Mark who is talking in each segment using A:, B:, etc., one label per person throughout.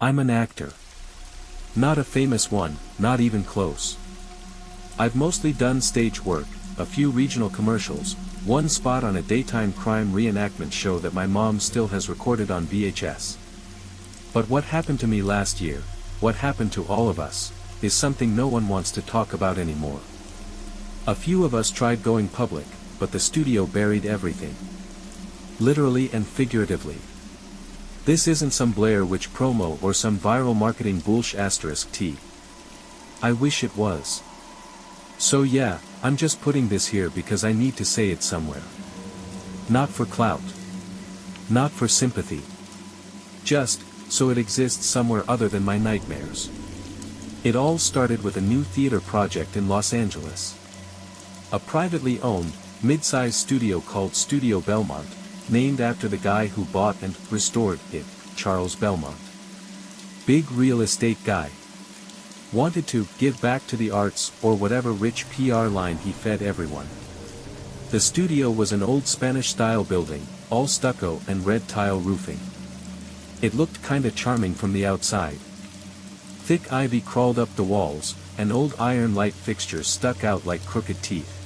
A: I'm an actor. Not a famous one, not even close. I've mostly done stage work, a few regional commercials, one spot on a daytime crime reenactment show that my mom still has recorded on VHS. But what happened to me last year, what happened to all of us, is something no one wants to talk about anymore. A few of us tried going public, but the studio buried everything. Literally and figuratively. This isn't some Blair Witch promo or some viral marketing bullsh**t. I wish it was. So yeah, I'm just putting this here because I need to say it somewhere. Not for clout. Not for sympathy. Just, so it exists somewhere other than my nightmares. It all started with a new theater project in Los Angeles. A privately owned, mid-sized studio called Studio Belmont, named after the guy who bought and restored it, Charles Belmont. Big real estate guy. Wanted to give back to the arts or whatever rich PR line he fed everyone. The studio was an old Spanish-style building, all stucco and red tile roofing. It looked kinda charming from the outside. Thick ivy crawled up the walls, and old iron light fixtures stuck out like crooked teeth.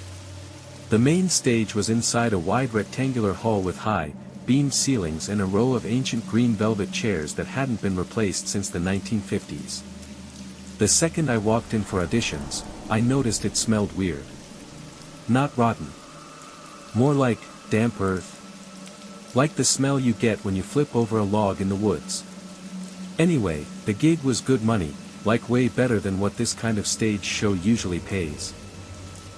A: The main stage was inside a wide rectangular hall with high, beamed ceilings and a row of ancient green velvet chairs that hadn't been replaced since the 1950s. The second I walked in for auditions, I noticed it smelled weird. Not rotten. More like damp earth. Like the smell you get when you flip over a log in the woods. Anyway, the gig was good money, like way better than what this kind of stage show usually pays.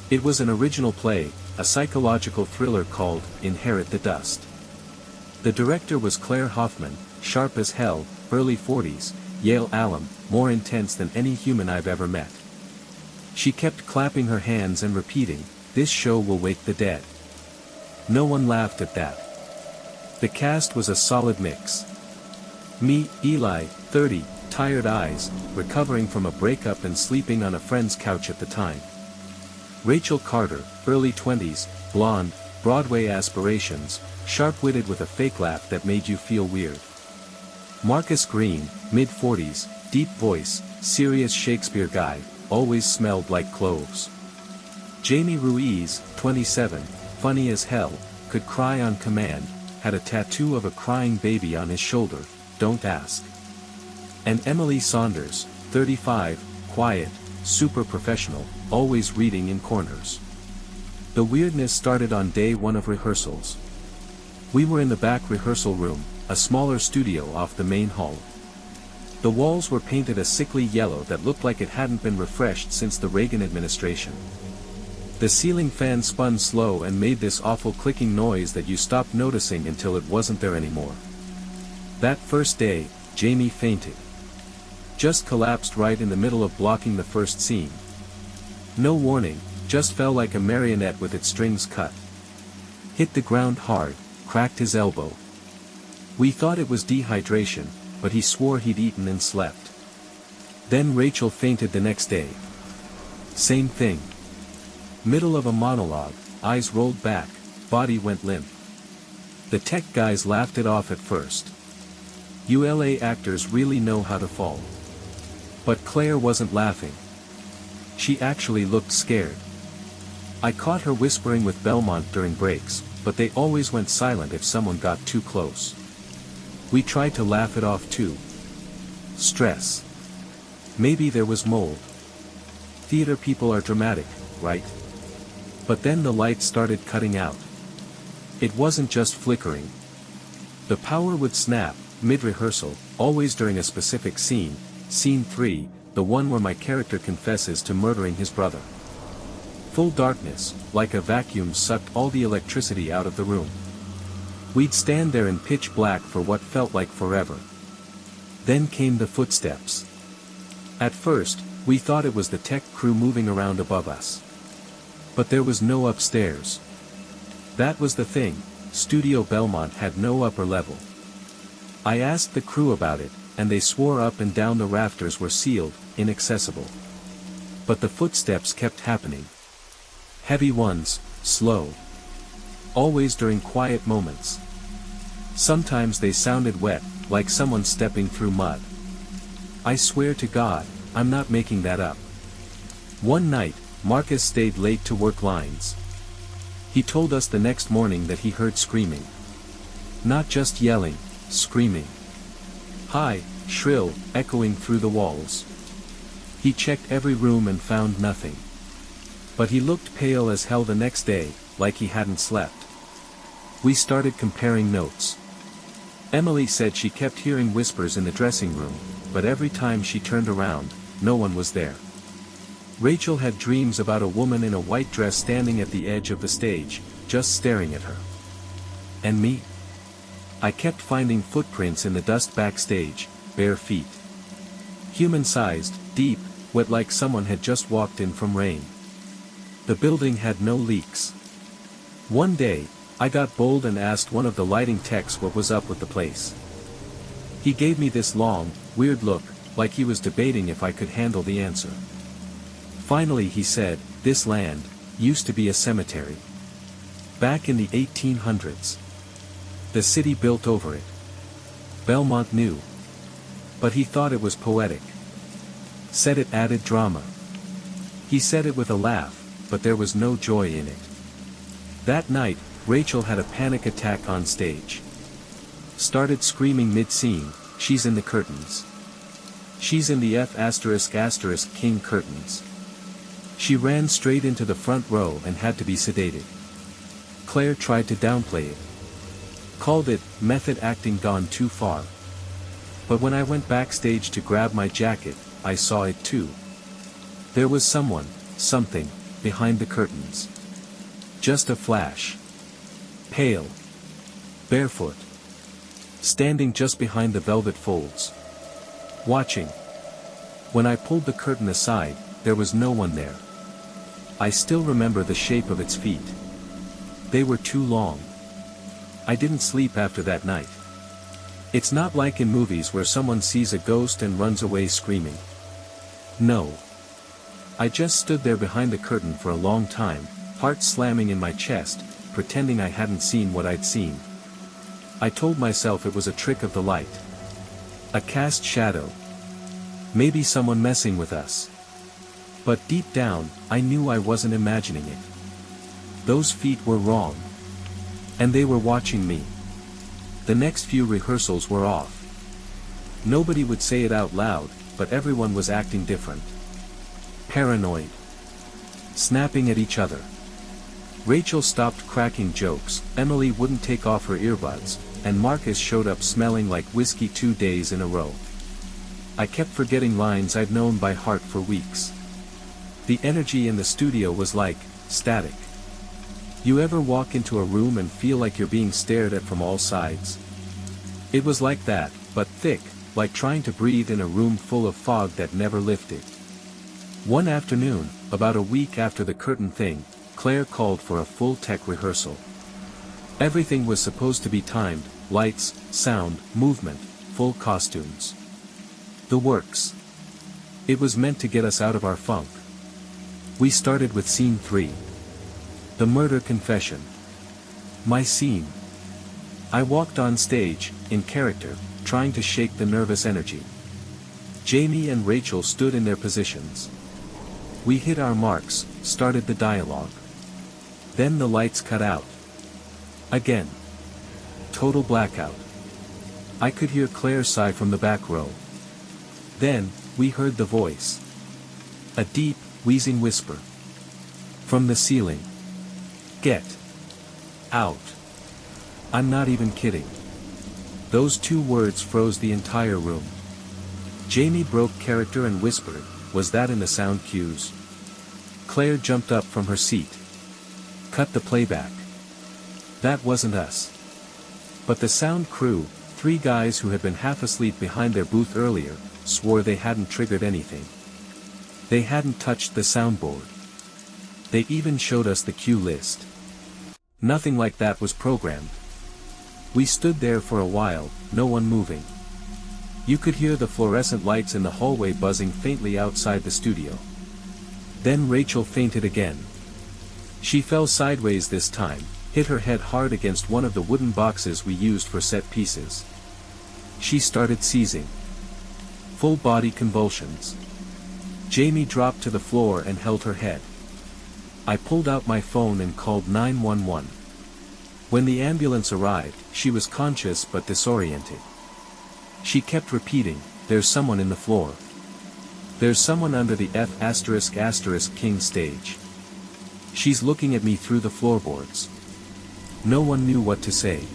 A: It was an original play, a psychological thriller called Inherit the Dust. The director was Claire Hoffman, sharp as hell, early 40s, Yale alum, more intense than any human I've ever met. She kept clapping her hands and repeating, "This show will wake the dead." No one laughed at that. The cast was a solid mix. Me, Eli, 30, tired eyes, recovering from a breakup and sleeping on a friend's couch at the time. Rachel Carter, early 20s, blonde, Broadway aspirations, sharp-witted with a fake laugh that made you feel weird. Marcus Green, mid-40s, deep voice, serious Shakespeare guy, always smelled like cloves. Jamie Ruiz, 27, funny as hell, could cry on command, had a tattoo of a crying baby on his shoulder, don't ask. And Emily Saunders, 35, quiet, super professional, always reading in corners. The weirdness started on day one of rehearsals. We were in the back rehearsal room, a smaller studio off the main hall. The walls were painted a sickly yellow that looked like it hadn't been refreshed since the Reagan administration. The ceiling fan spun slow and made this awful clicking noise that you stopped noticing until it wasn't there anymore. That first day, Jamie fainted. Just collapsed right in the middle of blocking the first scene. No warning, just fell like a marionette with its strings cut. Hit the ground hard, cracked his elbow. We thought it was dehydration, but he swore he'd eaten and slept. Then Rachel fainted the next day. Same thing. Middle of a monologue, eyes rolled back, body went limp. The tech guys laughed it off at first. ULA actors really know how to fall. But Claire wasn't laughing. She actually looked scared. I caught her whispering with Belmont during breaks, but they always went silent if someone got too close. We tried to laugh it off too. Stress. Maybe there was mold. Theater people are dramatic, right? But then the lights started cutting out. It wasn't just flickering. The power would snap, mid-rehearsal, always during a specific scene, scene 3, the one where my character confesses to murdering his brother. Full darkness, like a vacuum sucked all the electricity out of the room. We'd stand there in pitch black for what felt like forever. Then came the footsteps. At first, we thought it was the tech crew moving around above us. But there was no upstairs. That was the thing, Studio Belmont had no upper level. I asked the crew about it, and they swore up and down the rafters were sealed, inaccessible. But the footsteps kept happening. Heavy ones, slow. Always during quiet moments. Sometimes they sounded wet, like someone stepping through mud. I swear to God, I'm not making that up. One night, Marcus stayed late to work lines. He told us the next morning that he heard screaming. Not just yelling, screaming. High, shrill, echoing through the walls. He checked every room and found nothing. But he looked pale as hell the next day, like he hadn't slept. We started comparing notes. Emily said she kept hearing whispers in the dressing room, but every time she turned around, no one was there. Rachel had dreams about a woman in a white dress standing at the edge of the stage, just staring at her. And me? I kept finding footprints in the dust backstage, bare feet. Human-sized, deep, wet like someone had just walked in from rain. The building had no leaks. One day, I got bold and asked one of the lighting techs what was up with the place. He gave me this long, weird look, like he was debating if I could handle the answer. Finally he said, "This land used to be a cemetery. Back in the 1800s. The city built over it. Belmont knew. But he thought it was poetic. Said it added drama. He said it with a laugh, but there was no joy in it." That night, Rachel had a panic attack on stage. Started screaming mid-scene, "She's in the curtains. She's in the F*** King curtains." She ran straight into the front row and had to be sedated. Claire tried to downplay it. Called it method acting gone too far. But when I went backstage to grab my jacket, I saw it too. There was someone, something, behind the curtains. Just a flash. Pale. Barefoot. Standing just behind the velvet folds. Watching. When I pulled the curtain aside, there was no one there. I still remember the shape of its feet. They were too long. I didn't sleep after that night. It's not like in movies where someone sees a ghost and runs away screaming. No. I just stood there behind the curtain for a long time, heart slamming in my chest, pretending I hadn't seen what I'd seen. I told myself it was a trick of the light. A cast shadow. Maybe someone messing with us. But deep down, I knew I wasn't imagining it. Those feet were wrong. And they were watching me. The next few rehearsals were off. Nobody would say it out loud, but everyone was acting different. Paranoid. Snapping at each other. Rachel stopped cracking jokes, Emily wouldn't take off her earbuds, and Marcus showed up smelling like whiskey 2 days in a row. I kept forgetting lines I'd known by heart for weeks. The energy in the studio was like static. You ever walk into a room and feel like you're being stared at from all sides? It was like that, but thick, like trying to breathe in a room full of fog that never lifted. One afternoon, about a week after the curtain thing, Claire called for a full tech rehearsal. Everything was supposed to be timed, lights, sound, movement, full costumes. The works. It was meant to get us out of our funk. We started with scene 3. The murder confession. My scene. I walked on stage, in character, trying to shake the nervous energy. Jamie and Rachel stood in their positions. We hit our marks, started the dialogue. Then the lights cut out. Again. Total blackout. I could hear Claire sigh from the back row. Then, we heard the voice. A deep, wheezing whisper. From the ceiling. Get out. I'm not even kidding. Those 2 words froze the entire room. Jamie broke character and whispered, "Was that in the sound cues?" Claire jumped up from her seat. Cut the playback. That wasn't us. But the sound crew, 3 guys who had been half asleep behind their booth earlier, swore they hadn't triggered anything. They hadn't touched the soundboard. They even showed us the cue list. Nothing like that was programmed. We stood there for a while, no one moving. You could hear the fluorescent lights in the hallway buzzing faintly outside the studio. Then Rachel fainted again. She fell sideways this time, hit her head hard against one of the wooden boxes we used for set pieces. She started seizing. Full body convulsions. Jamie dropped to the floor and held her head. I pulled out my phone and called 911. When the ambulance arrived, she was conscious but disoriented. She kept repeating, "There's someone in the floor. There's someone under the F***King stage. She's looking at me through the floorboards." No one knew what to say.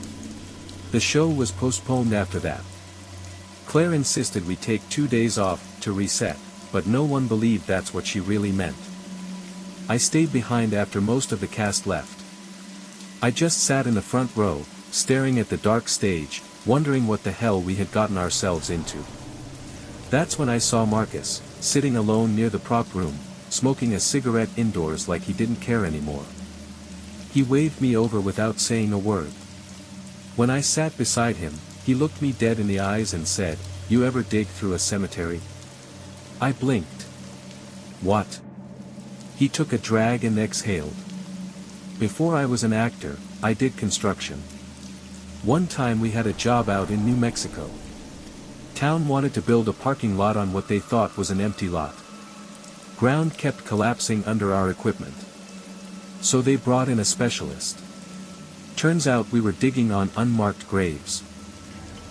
A: The show was postponed after that. Claire insisted we take 2 days off to reset, but no one believed that's what she really meant. I stayed behind after most of the cast left. I just sat in the front row, staring at the dark stage, wondering what the hell we had gotten ourselves into. That's when I saw Marcus, sitting alone near the prop room, smoking a cigarette indoors like he didn't care anymore. He waved me over without saying a word. When I sat beside him, he looked me dead in the eyes and said, "You ever dig through a cemetery?" I blinked. What? He took a drag and exhaled. Before I was an actor, I did construction. One time we had a job out in New Mexico. Town wanted to build a parking lot on what they thought was an empty lot. Ground kept collapsing under our equipment. So they brought in a specialist. Turns out we were digging on unmarked graves.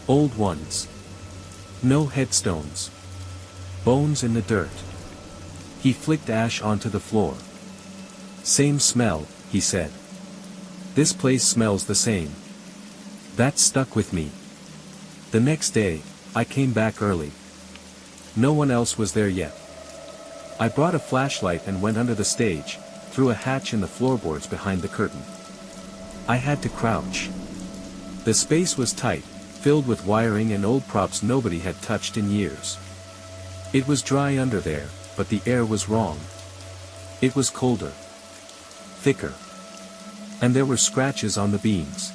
A: Old ones. No headstones. Bones in the dirt. He flicked ash onto the floor. "Same smell," he said. "This place smells the same." That stuck with me. The next day, I came back early. No one else was there yet. I brought a flashlight and went under the stage, through a hatch in the floorboards behind the curtain. I had to crouch. The space was tight, filled with wiring and old props nobody had touched in years. It was dry under there, but the air was wrong. It was colder. Thicker. And there were scratches on the beams.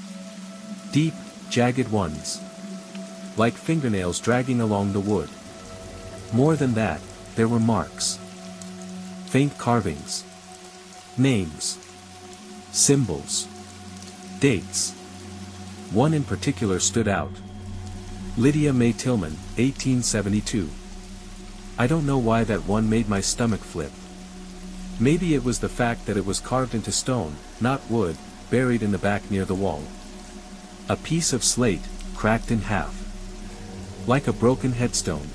A: Deep, jagged ones. Like fingernails dragging along the wood. More than that, there were marks. Faint carvings. Names. Symbols. Dates. One in particular stood out. Lydia May Tillman, 1872. I don't know why that one made my stomach flip. Maybe it was the fact that it was carved into stone, not wood, buried in the back near the wall. A piece of slate, cracked in half. Like a broken headstone.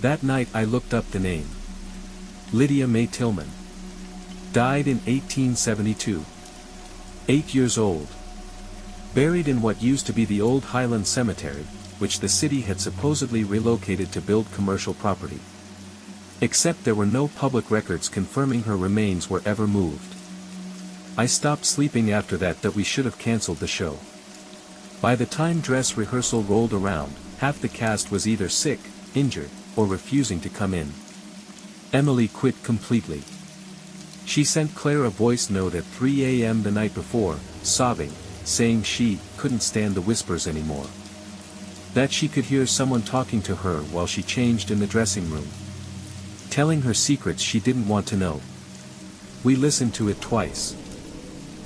A: That night I looked up the name. Lydia May Tillman. Died in 1872. 8 years old. Buried in what used to be the old Highland Cemetery, which the city had supposedly relocated to build commercial property. Except there were no public records confirming her remains were ever moved. I stopped sleeping after that we should have cancelled the show. By the time dress rehearsal rolled around, half the cast was either sick, injured, or refusing to come in. Emily quit completely. She sent Claire a voice note at 3 a.m. the night before, sobbing, saying she couldn't stand the whispers anymore. That she could hear someone talking to her while she changed in the dressing room. Telling her secrets she didn't want to know. We listened to it twice.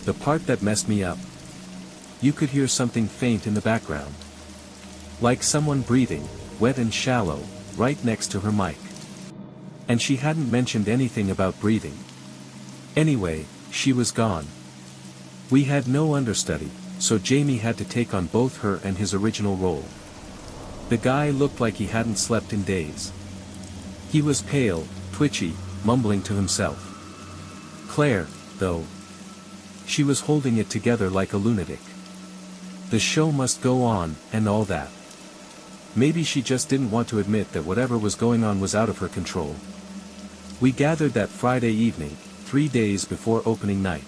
A: The part that messed me up. You could hear something faint in the background. Like someone breathing, wet and shallow, right next to her mic. And she hadn't mentioned anything about breathing. Anyway, she was gone. We had no understudy, so Jamie had to take on both her and his original role. The guy looked like he hadn't slept in days. He was pale, twitchy, mumbling to himself. Claire, though. She was holding it together like a lunatic. The show must go on, and all that. Maybe she just didn't want to admit that whatever was going on was out of her control. We gathered that Friday evening, 3 days before opening night.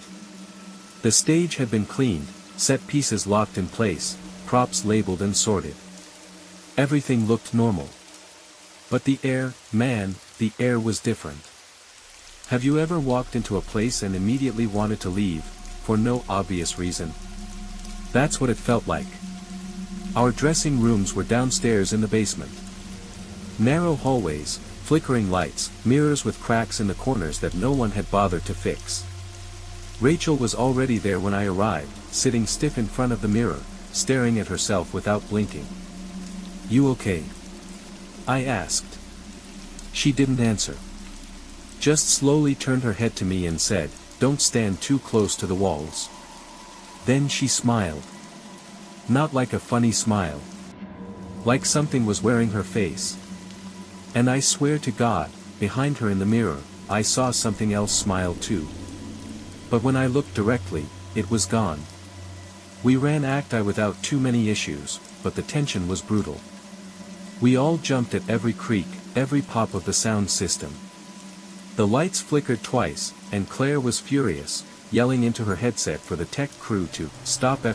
A: The stage had been cleaned, set pieces locked in place, props labeled and sorted. Everything looked normal. But the air, man, the air was different. Have you ever walked into a place and immediately wanted to leave, for no obvious reason? That's what it felt like. Our dressing rooms were downstairs in the basement. Narrow hallways, flickering lights, mirrors with cracks in the corners that no one had bothered to fix. Rachel was already there when I arrived, sitting stiff in front of the mirror, staring at herself without blinking. "You okay?" I asked. She didn't answer. Just slowly turned her head to me and said, "Don't stand too close to the walls." Then she smiled. Not like a funny smile. Like something was wearing her face. And I swear to God, behind her in the mirror, I saw something else smile too. But when I looked directly, it was gone. We ran act I without too many issues, but the tension was brutal. We all jumped at every creak, every pop of the sound system. The lights flickered twice, and Claire was furious, yelling into her headset for the tech crew to stop ing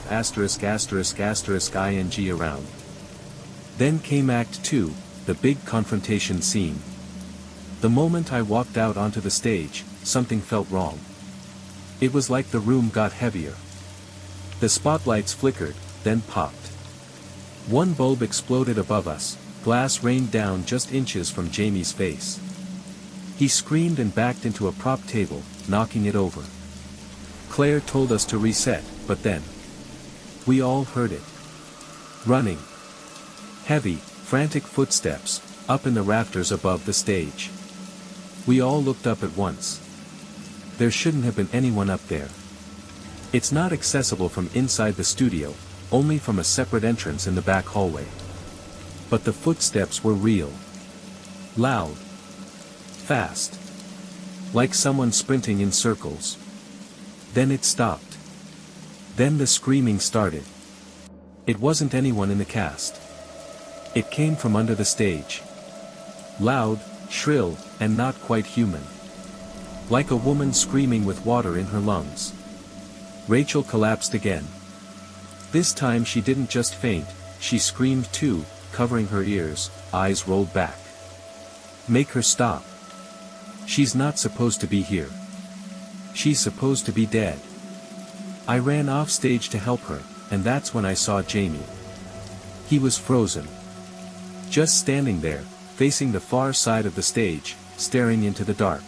A: around. Then came Act 2, the big confrontation scene. The moment I walked out onto the stage, something felt wrong. It was like the room got heavier. The spotlights flickered, then popped. One bulb exploded above us, glass rained down just inches from Jamie's face. He screamed and backed into a prop table, knocking it over. Claire told us to reset, but then we all heard it. Running. Heavy, frantic footsteps, up in the rafters above the stage. We all looked up at once. There shouldn't have been anyone up there. It's not accessible from inside the studio, only from a separate entrance in the back hallway. But the footsteps were real. Loud. Fast. Like someone sprinting in circles. Then it stopped. Then the screaming started. It wasn't anyone in the cast. It came from under the stage. Loud, shrill, and not quite human. Like a woman screaming with water in her lungs. Rachel collapsed again. This time she didn't just faint, she screamed too, covering her ears, eyes rolled back. Make her stop. She's not supposed to be here. She's supposed to be dead. I ran off stage to help her, and that's when I saw Jamie. He was frozen. Just standing there, facing the far side of the stage, staring into the dark.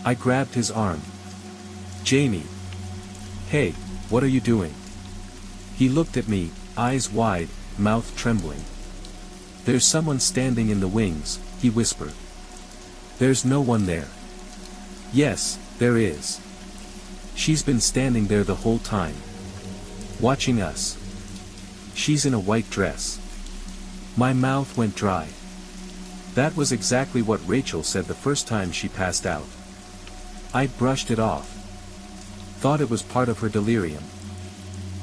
A: I grabbed his arm. "Jamie. Hey, what are you doing?" He looked at me, eyes wide, mouth trembling. "There's someone standing in the wings," he whispered. "There's no one there." "Yes, there is. She's been standing there the whole time. Watching us. She's in a white dress." My mouth went dry. That was exactly what Rachel said the first time she passed out. I brushed it off. Thought it was part of her delirium.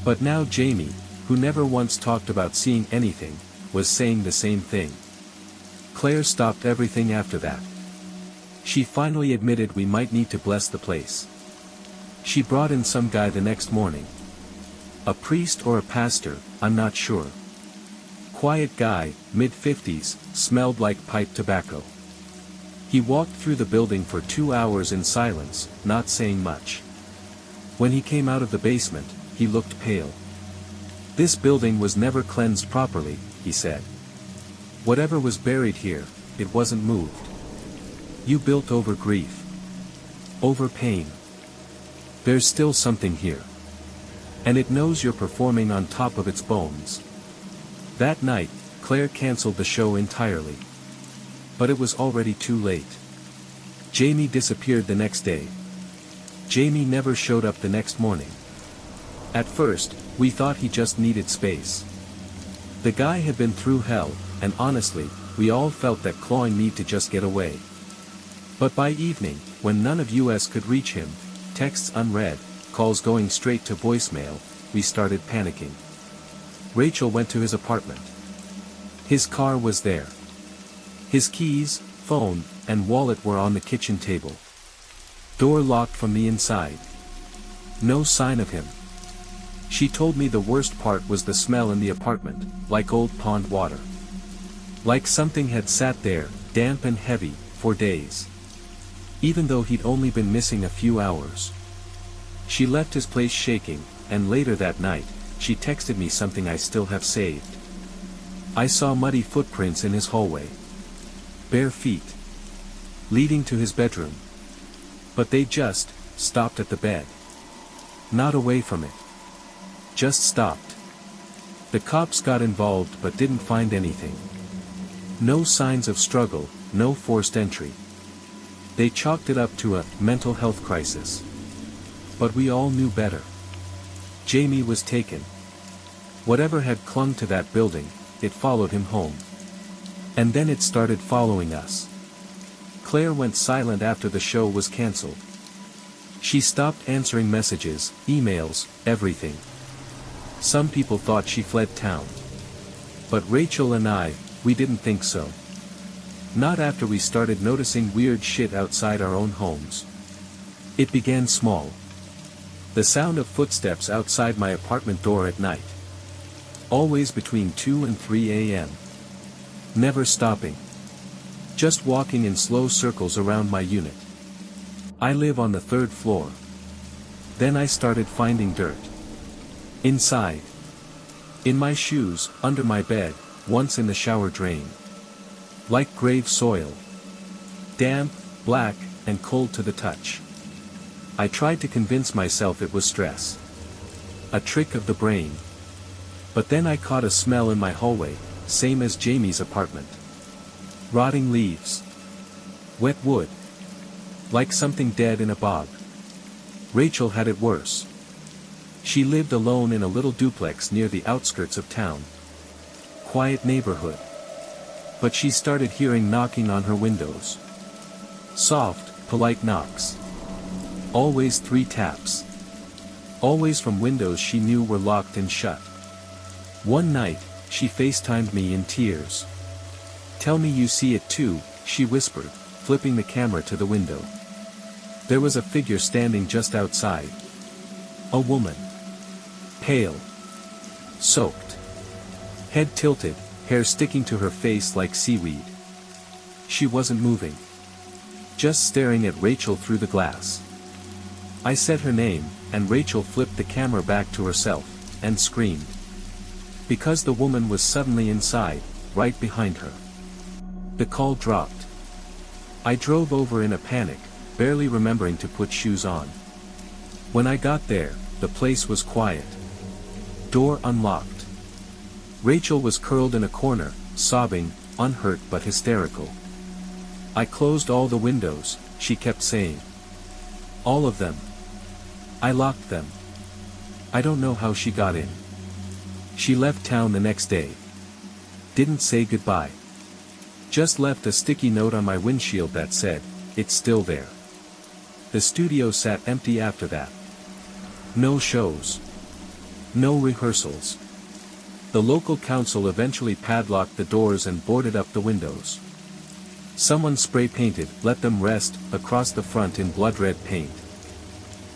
A: But now Jamie, who never once talked about seeing anything, was saying the same thing. Claire stopped everything after that. She finally admitted we might need to bless the place. She brought in some guy the next morning. A priest or a pastor, I'm not sure. Quiet guy, mid-50s, smelled like pipe tobacco. He walked through the building for 2 hours in silence, not saying much. When he came out of the basement, he looked pale. "This building was never cleansed properly," he said. "Whatever was buried here, it wasn't moved. You built over grief. Over pain. There's still something here. And it knows you're performing on top of its bones." That night, Claire cancelled the show entirely. But it was already too late. Jamie disappeared the next day. Jamie never showed up the next morning. At first, we thought he just needed space. The guy had been through hell, and honestly, we all felt that clawing need to just get away. But by evening, when none of us could reach him, texts unread, calls going straight to voicemail, we started panicking. Rachel went to his apartment. His car was there. His keys, phone, and wallet were on the kitchen table. Door locked from the inside. No sign of him. She told me the worst part was the smell in the apartment, like old pond water. Like something had sat there, damp and heavy, for days. Even though he'd only been missing a few hours. She left his place shaking, and later that night, she texted me something I still have saved. I saw muddy footprints in his hallway. Bare feet. Leading to his bedroom. But they just stopped at the bed. Not away from it. Just stopped. The cops got involved but didn't find anything. No signs of struggle, no forced entry. They chalked it up to a mental health crisis. But we all knew better. Jamie was taken. Whatever had clung to that building, it followed him home. And then it started following us. Claire went silent after the show was cancelled. She stopped answering messages, emails, everything. Some people thought she fled town. But Rachel and I, we didn't think so. Not after we started noticing weird shit outside our own homes. It began small. The sound of footsteps outside my apartment door at night. Always between 2 and 3 a.m. Never stopping. Just walking in slow circles around my unit. I live on the 3rd floor. Then I started finding dirt. Inside. In my shoes, under my bed, once in the shower drain. Like grave soil. Damp, black, and cold to the touch. I tried to convince myself it was stress. A trick of the brain. But then I caught a smell in my hallway, same as Jamie's apartment. Rotting leaves. Wet wood. Like something dead in a bog. Rachel had it worse. She lived alone in a little duplex near the outskirts of town. Quiet neighborhood. But she started hearing knocking on her windows. Soft, polite knocks. Always 3 taps. Always from windows she knew were locked and shut. One night, she FaceTimed me in tears. "Tell me you see it too," she whispered, flipping the camera to the window. There was a figure standing just outside. A woman. Pale. Soaked. Head tilted, hair sticking to her face like seaweed. She wasn't moving. Just staring at Rachel through the glass. I said her name, and Rachel flipped the camera back to herself, and screamed. Because the woman was suddenly inside, right behind her. The call dropped. I drove over in a panic, barely remembering to put shoes on. When I got there, the place was quiet. Door unlocked. Rachel was curled in a corner, sobbing, unhurt but hysterical. "I closed all the windows," she kept saying. "All of them. I locked them. I don't know how she got in." She left town the next day. Didn't say goodbye. Just left a sticky note on my windshield that said, "It's still there." The studio sat empty after that. No shows. No rehearsals. The local council eventually padlocked the doors and boarded up the windows. Someone spray-painted, "Let them rest," across the front in blood-red paint.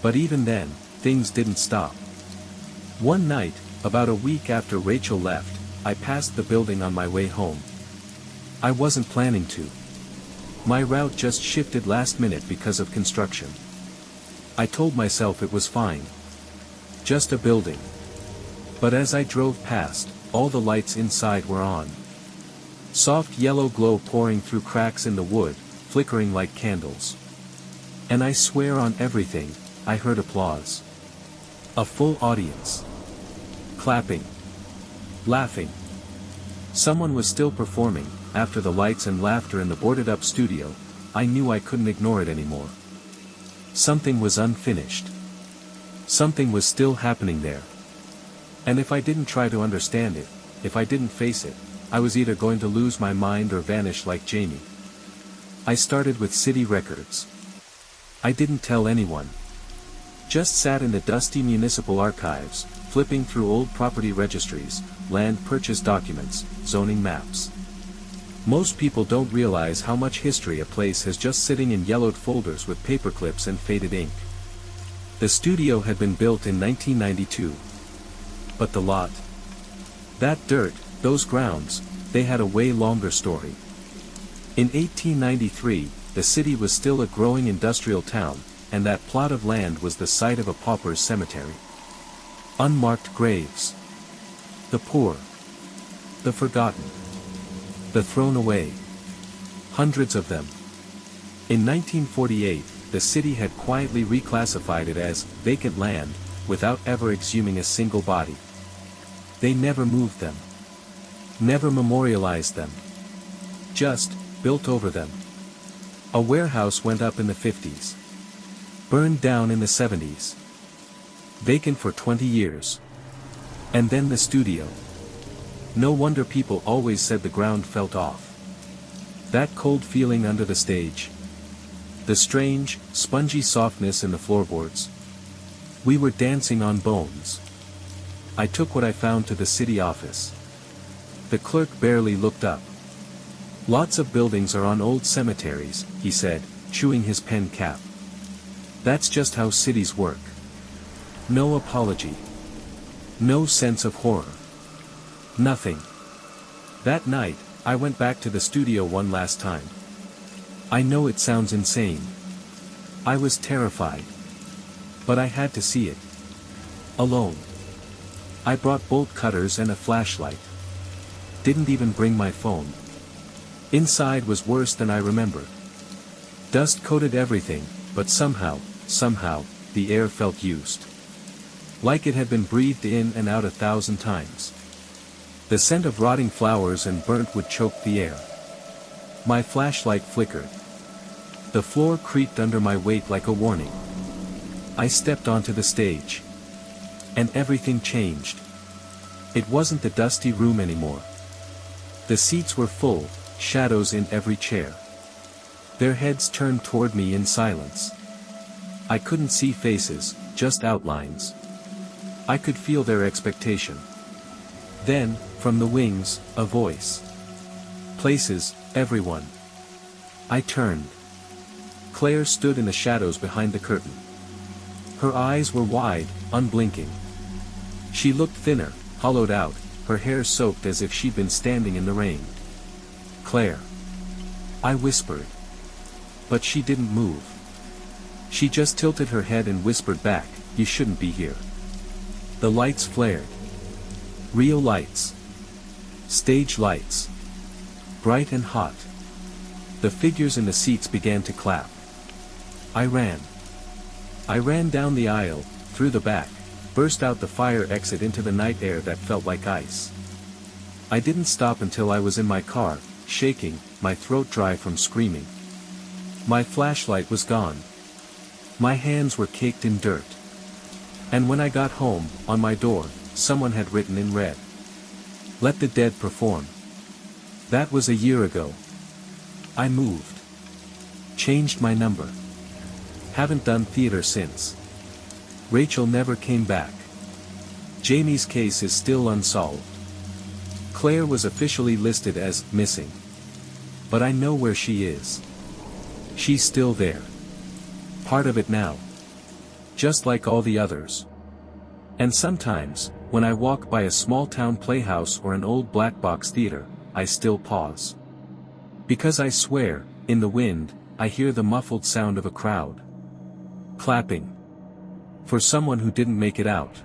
A: But even then, things didn't stop. One night, about a week after Rachel left, I passed the building on my way home. I wasn't planning to. My route just shifted last minute because of construction. I told myself it was fine. Just a building. But as I drove past, all the lights inside were on. Soft yellow glow pouring through cracks in the wood, flickering like candles. And I swear on everything, I heard applause. A full audience. Clapping. Laughing. Someone was still performing. After the lights and laughter in the boarded-up studio, I knew I couldn't ignore it anymore. Something was unfinished. Something was still happening there. And if I didn't try to understand it, if I didn't face it, I was either going to lose my mind or vanish like Jamie. I started with city records. I didn't tell anyone. Just sat in the dusty municipal archives, flipping through old property registries, land purchase documents, zoning maps. Most people don't realize how much history a place has just sitting in yellowed folders with paper clips and faded ink. The studio had been built in 1992. But the lot? That dirt, those grounds, they had a way longer story. In 1893, the city was still a growing industrial town, and that plot of land was the site of a pauper's cemetery. Unmarked graves. The poor. The forgotten. The thrown away. Hundreds of them. In 1948, the city had quietly reclassified it as vacant land, without ever exhuming a single body. They never moved them. Never memorialized them. Just, built over them. A warehouse went up in the 50s. Burned down in the 70s. Vacant for 20 years. And then the studio. No wonder people always said the ground felt off. That cold feeling under the stage. The strange, spongy softness in the floorboards. We were dancing on bones. I took what I found to the city office. The clerk barely looked up. Lots of buildings are on old cemeteries, he said, chewing his pen cap. That's just how cities work. No apology. No sense of horror. Nothing. That night, I went back to the studio one last time. I know it sounds insane. I was terrified. But I had to see it. Alone. I brought bolt cutters and a flashlight. Didn't even bring my phone. Inside was worse than I remembered. Dust coated everything, but somehow, the air felt used. Like it had been breathed in and out 1,000 times. The scent of rotting flowers and burnt wood choked the air. My flashlight flickered. The floor creaked under my weight like a warning. I stepped onto the stage. And everything changed. It wasn't the dusty room anymore. The seats were full, shadows in every chair. Their heads turned toward me in silence. I couldn't see faces, just outlines. I could feel their expectation. Then, from the wings, a voice. Places, everyone. I turned. Claire stood in the shadows behind the curtain. Her eyes were wide, unblinking. She looked thinner, hollowed out, her hair soaked as if she'd been standing in the rain. Claire. I whispered. But she didn't move. She just tilted her head and whispered back, "You shouldn't be here." The lights flared. Real lights. Stage lights. Bright and hot. The figures in the seats began to clap. I ran. I ran down the aisle, through the back, burst out the fire exit into the night air that felt like ice. I didn't stop until I was in my car, shaking, my throat dry from screaming. My flashlight was gone. My hands were caked in dirt. And when I got home, on my door, someone had written in red, "Let the dead perform." That was a year ago. I moved. Changed my number. Haven't done theater since. Rachel never came back. Jamie's case is still unsolved. Claire was officially listed as missing. But I know where she is. She's still there. Part of it now. Just like all the others. And sometimes, when I walk by a small-town playhouse or an old black box theater, I still pause. Because I swear, in the wind, I hear the muffled sound of a crowd. Clapping. For someone who didn't make it out.